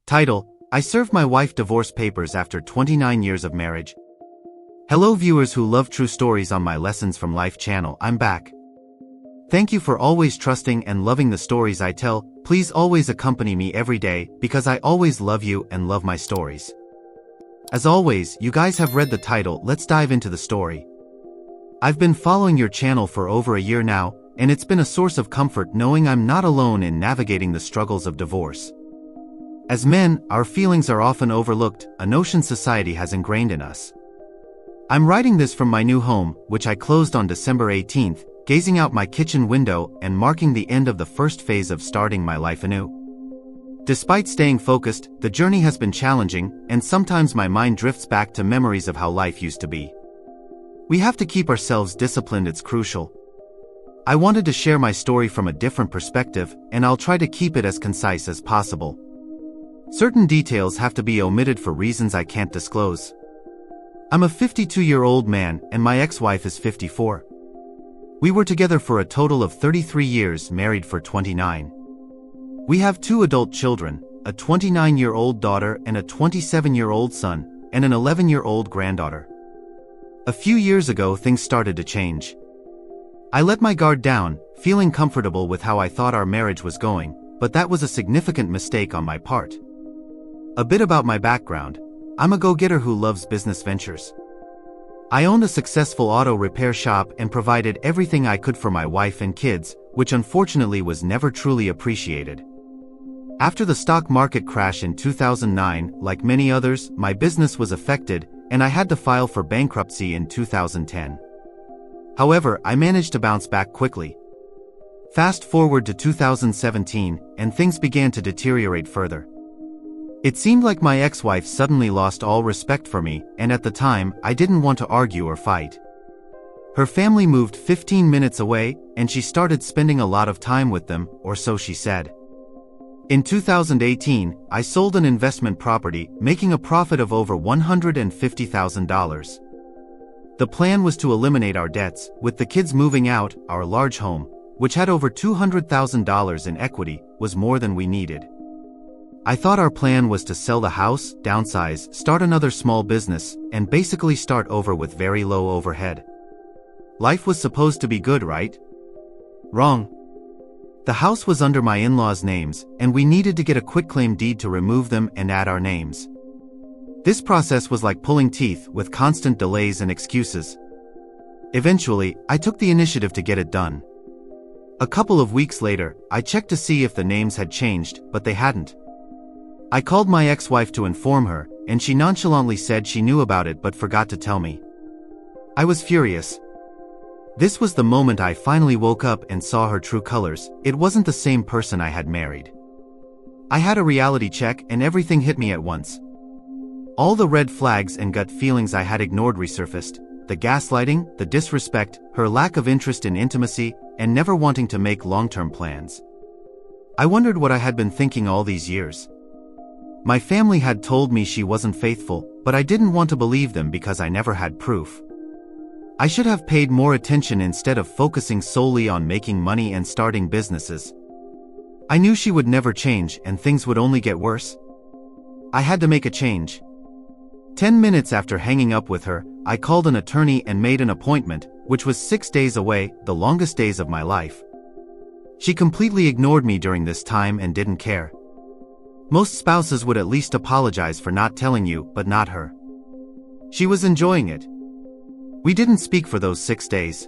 Title: I served my wife divorce papers after 29 years of marriage. Hello viewers who love true stories on my Lessons from Life channel, I'm back. Thank you for always trusting and loving the stories I tell. Please always accompany me every day because I always love you and love my stories. As always, you guys have read the title, let's dive into the story. I've been following your channel for over a year now, and it's been a source of comfort knowing I'm not alone in navigating the struggles of divorce. As men, our feelings are often overlooked, a notion society has ingrained in us. I'm writing this from my new home, which I closed on December 18th, gazing out my kitchen window and marking the end of the first phase of starting my life anew. Despite staying focused, the journey has been challenging, and sometimes my mind drifts back to memories of how life used to be. We have to keep ourselves disciplined, it's crucial. I wanted to share my story from a different perspective, and I'll try to keep it as concise as possible. Certain details have to be omitted for reasons I can't disclose. I'm a 52-year-old man, and my ex-wife is 54. We were together for a total of 33 years, married for 29. We have 2 adult children, a 29-year-old daughter and a 27-year-old son, and an 11-year-old granddaughter. A few years ago, things started to change. I let my guard down, feeling comfortable with how I thought our marriage was going, but that was a significant mistake on my part. A bit about my background: I'm a go-getter who loves business ventures. I owned a successful auto repair shop and provided everything I could for my wife and kids, which unfortunately was never truly appreciated. After the stock market crash in 2009, like many others, my business was affected, and I had to file for bankruptcy in 2010. However, I managed to bounce back quickly. Fast forward to 2017, and things began to deteriorate further. It seemed like my ex-wife suddenly lost all respect for me, and at the time, I didn't want to argue or fight. Her family moved 15 minutes away, and she started spending a lot of time with them, or so she said. In 2018, I sold an investment property, making a profit of over $150,000. The plan was to eliminate our debts, with the kids moving out. Our large home, which had over $200,000 in equity, was more than we needed. I thought our plan was to sell the house, downsize, start another small business, and basically start over with very low overhead. Life was supposed to be good, right? Wrong. The house was under my in-laws' names, and we needed to get a quitclaim deed to remove them and add our names. This process was like pulling teeth, with constant delays and excuses. Eventually, I took the initiative to get it done. A couple of weeks later, I checked to see if the names had changed, but they hadn't. I called my ex-wife to inform her, and she nonchalantly said she knew about it but forgot to tell me. I was furious. This was the moment I finally woke up and saw her true colors. It wasn't the same person I had married. I had a reality check and everything hit me at once. All the red flags and gut feelings I had ignored resurfaced: the gaslighting, the disrespect, her lack of interest in intimacy, and never wanting to make long-term plans. I wondered what I had been thinking all these years. My family had told me she wasn't faithful, but I didn't want to believe them because I never had proof. I should have paid more attention instead of focusing solely on making money and starting businesses. I knew she would never change and things would only get worse. I had to make a change. 10 minutes after hanging up with her, I called an attorney and made an appointment, which was 6 days away, the longest days of my life. She completely ignored me during this time and didn't care. Most spouses would at least apologize for not telling you, but not her. She was enjoying it. We didn't speak for those 6 days.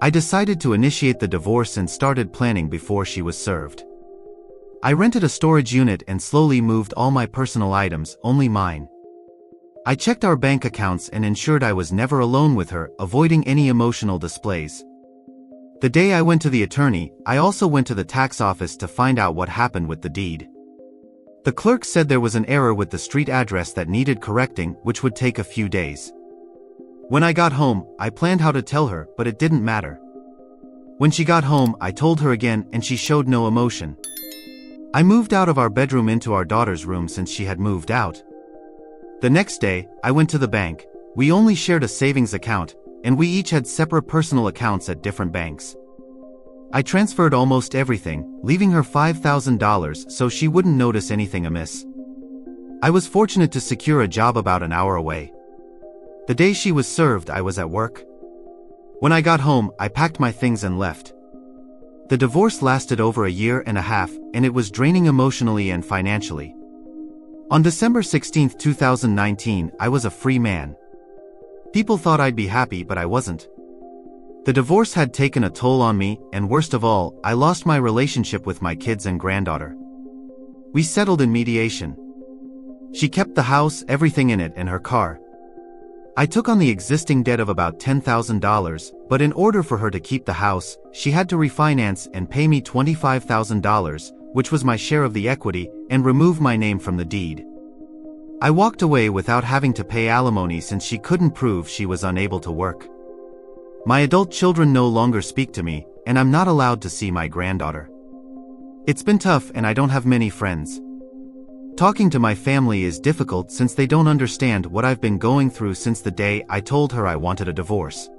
I decided to initiate the divorce and started planning before she was served. I rented a storage unit and slowly moved all my personal items, only mine. I checked our bank accounts and ensured I was never alone with her, avoiding any emotional displays. The day I went to the attorney, I also went to the tax office to find out what happened with the deed. The clerk said there was an error with the street address that needed correcting, which would take a few days. When I got home, I planned how to tell her, but it didn't matter. When she got home, I told her again and she showed no emotion. I moved out of our bedroom into our daughter's room since she had moved out. The next day, I went to the bank. We only shared a savings account, and we each had separate personal accounts at different banks. I transferred almost everything, leaving her $5,000 so she wouldn't notice anything amiss. I was fortunate to secure a job about an hour away. The day she was served, I was at work. When I got home, I packed my things and left. The divorce lasted over a year and a half, and it was draining emotionally and financially. On December 16, 2019, I was a free man. People thought I'd be happy, but I wasn't. The divorce had taken a toll on me, and worst of all, I lost my relationship with my kids and granddaughter. We settled in mediation. She kept the house, everything in it, and her car. I took on the existing debt of about $10,000, but in order for her to keep the house, she had to refinance and pay me $25,000, which was my share of the equity, and remove my name from the deed. I walked away without having to pay alimony since she couldn't prove she was unable to work. My adult children no longer speak to me, and I'm not allowed to see my granddaughter. It's been tough and I don't have many friends. Talking to my family is difficult since they don't understand what I've been going through since the day I told her I wanted a divorce.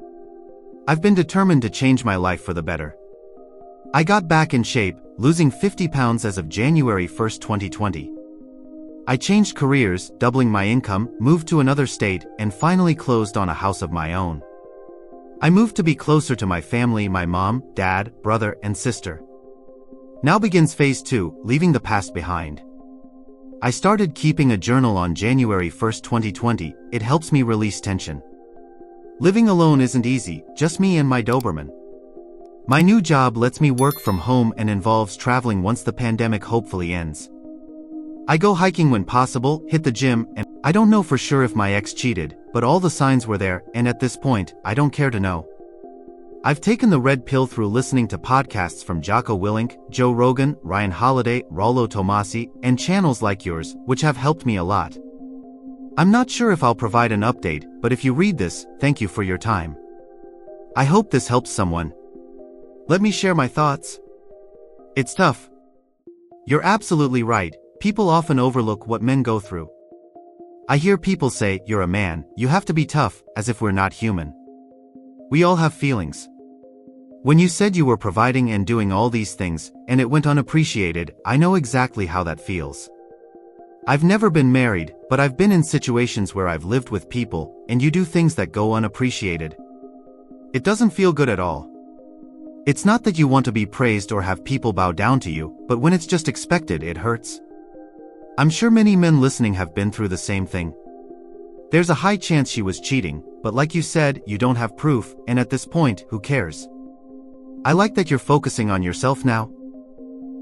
I've been determined to change my life for the better. I got back in shape, losing 50 pounds as of January 1, 2020. I changed careers, doubling my income, moved to another state, and finally closed on a house of my own. I moved to be closer to my family, my mom, dad, brother, and sister. Now begins phase 2, leaving the past behind. I started keeping a journal on January 1, 2020. It helps me release tension. Living alone isn't easy, just me and my Doberman. My new job lets me work from home and involves traveling once the pandemic hopefully ends. I go hiking when possible, hit the gym, and I don't know for sure if my ex cheated, but all the signs were there, and at this point, I don't care to know. I've taken the red pill through listening to podcasts from Jocko Willink, Joe Rogan, Ryan Holiday, Rollo Tomasi, and channels like yours, which have helped me a lot. I'm not sure if I'll provide an update, but if you read this, thank you for your time. I hope this helps someone. Let me share my thoughts. It's tough. You're absolutely right. People often overlook what men go through. I hear people say, "You're a man, you have to be tough," as if we're not human. We all have feelings. When you said you were providing and doing all these things, and it went unappreciated, I know exactly how that feels. I've never been married, but I've been in situations where I've lived with people, and you do things that go unappreciated. It doesn't feel good at all. It's not that you want to be praised or have people bow down to you, but when it's just expected, it hurts. I'm sure many men listening have been through the same thing. There's a high chance she was cheating, but like you said, you don't have proof, and at this point, who cares? I like that you're focusing on yourself now.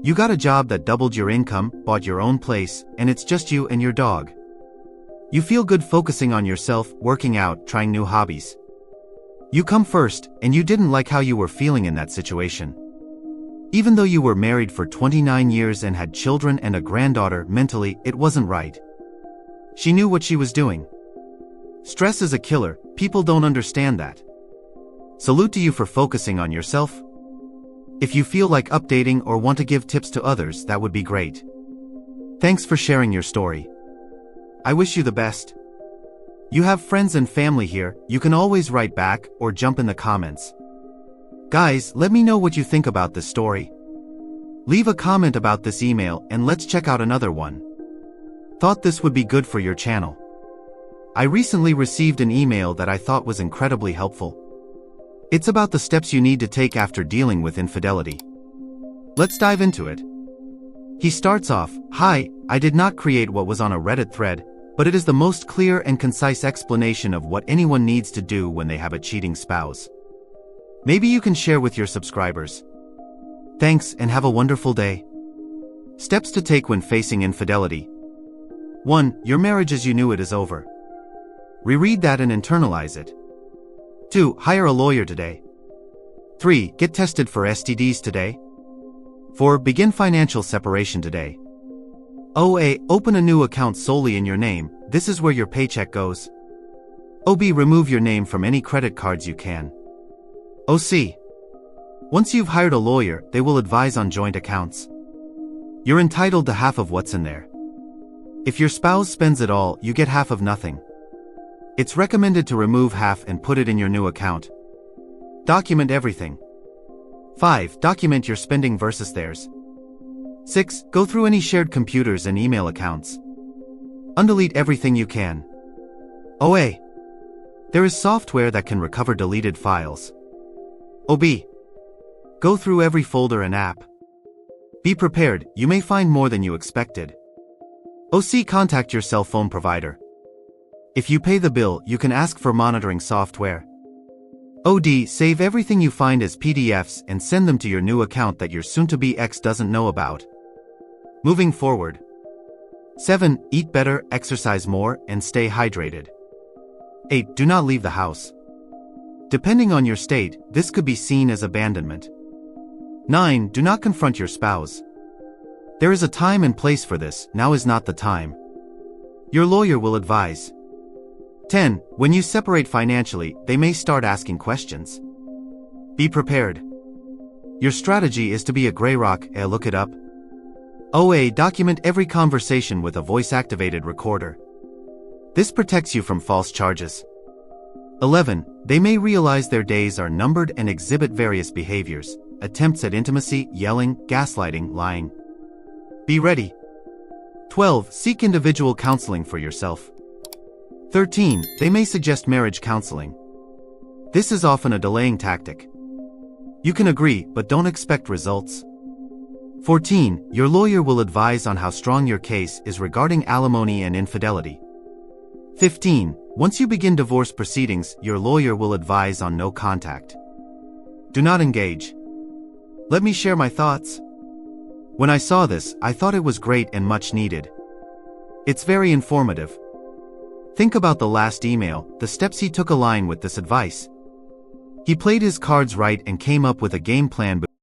You got a job that doubled your income, bought your own place, and it's just you and your dog. You feel good focusing on yourself, working out, trying new hobbies. You come first, and you didn't like how you were feeling in that situation. Even though you were married for 29 years and had children and a granddaughter, mentally, it wasn't right. She knew what she was doing. Stress is a killer, people don't understand that. Salute to you for focusing on yourself. If you feel like updating or want to give tips to others, that would be great. Thanks for sharing your story. I wish you the best. You have friends and family here, you can always write back or jump in the comments. Guys, let me know what you think about this story. Leave a comment about this email and let's check out another one. Thought this would be good for your channel. I recently received an email that I thought was incredibly helpful. It's about the steps you need to take after dealing with infidelity. Let's dive into it. He starts off, "Hi, I did not create what was on a Reddit thread, but it is the most clear and concise explanation of what anyone needs to do when they have a cheating spouse. Maybe you can share with your subscribers. Thanks and have a wonderful day." Steps to take when facing infidelity. 1. Your marriage as you knew it is over. Reread that and internalize it. 2. Hire a lawyer today. 3. Get tested for STDs today. 4. Begin financial separation today. OA. Open a new account solely in your name, this is where your paycheck goes. OB. Remove your name from any credit cards you can. OC. Once you've hired a lawyer, they will advise on joint accounts. You're entitled to half of what's in there. If your spouse spends it all, you get half of nothing. It's recommended to remove half and put it in your new account. Document everything. 5. Document your spending versus theirs. 6. Go through any shared computers and email accounts. Undelete everything you can. OA. There is software that can recover deleted files. OB. Go through every folder and app. Be prepared, you may find more than you expected. OC. Contact your cell phone provider. If you pay the bill, you can ask for monitoring software. OD. Save everything you find as PDFs and send them to your new account that your soon-to-be ex doesn't know about. Moving forward. 7. Eat better, exercise more, and stay hydrated. 8. Do not leave the house. Depending on your state, this could be seen as abandonment. 9. Do not confront your spouse. There is a time and place for this, now is not the time. Your lawyer will advise. 10. When you separate financially, they may start asking questions. Be prepared. Your strategy is to be a gray rock, look it up. OA. Document every conversation with a voice-activated recorder. This protects you from false charges. 11. They may realize their days are numbered and exhibit various behaviors, attempts at intimacy, yelling, gaslighting, lying. Be ready. 12. Seek individual counseling for yourself. 13. They may suggest marriage counseling. This is often a delaying tactic. You can agree, but don't expect results. 14. Your lawyer will advise on how strong your case is regarding alimony and infidelity. 15. Once you begin divorce proceedings, your lawyer will advise on no contact. Do not engage. Let me share my thoughts. When I saw this, I thought it was great and much needed. It's very informative. Think about the last email, the steps he took align with this advice. He played his cards right and came up with a game plan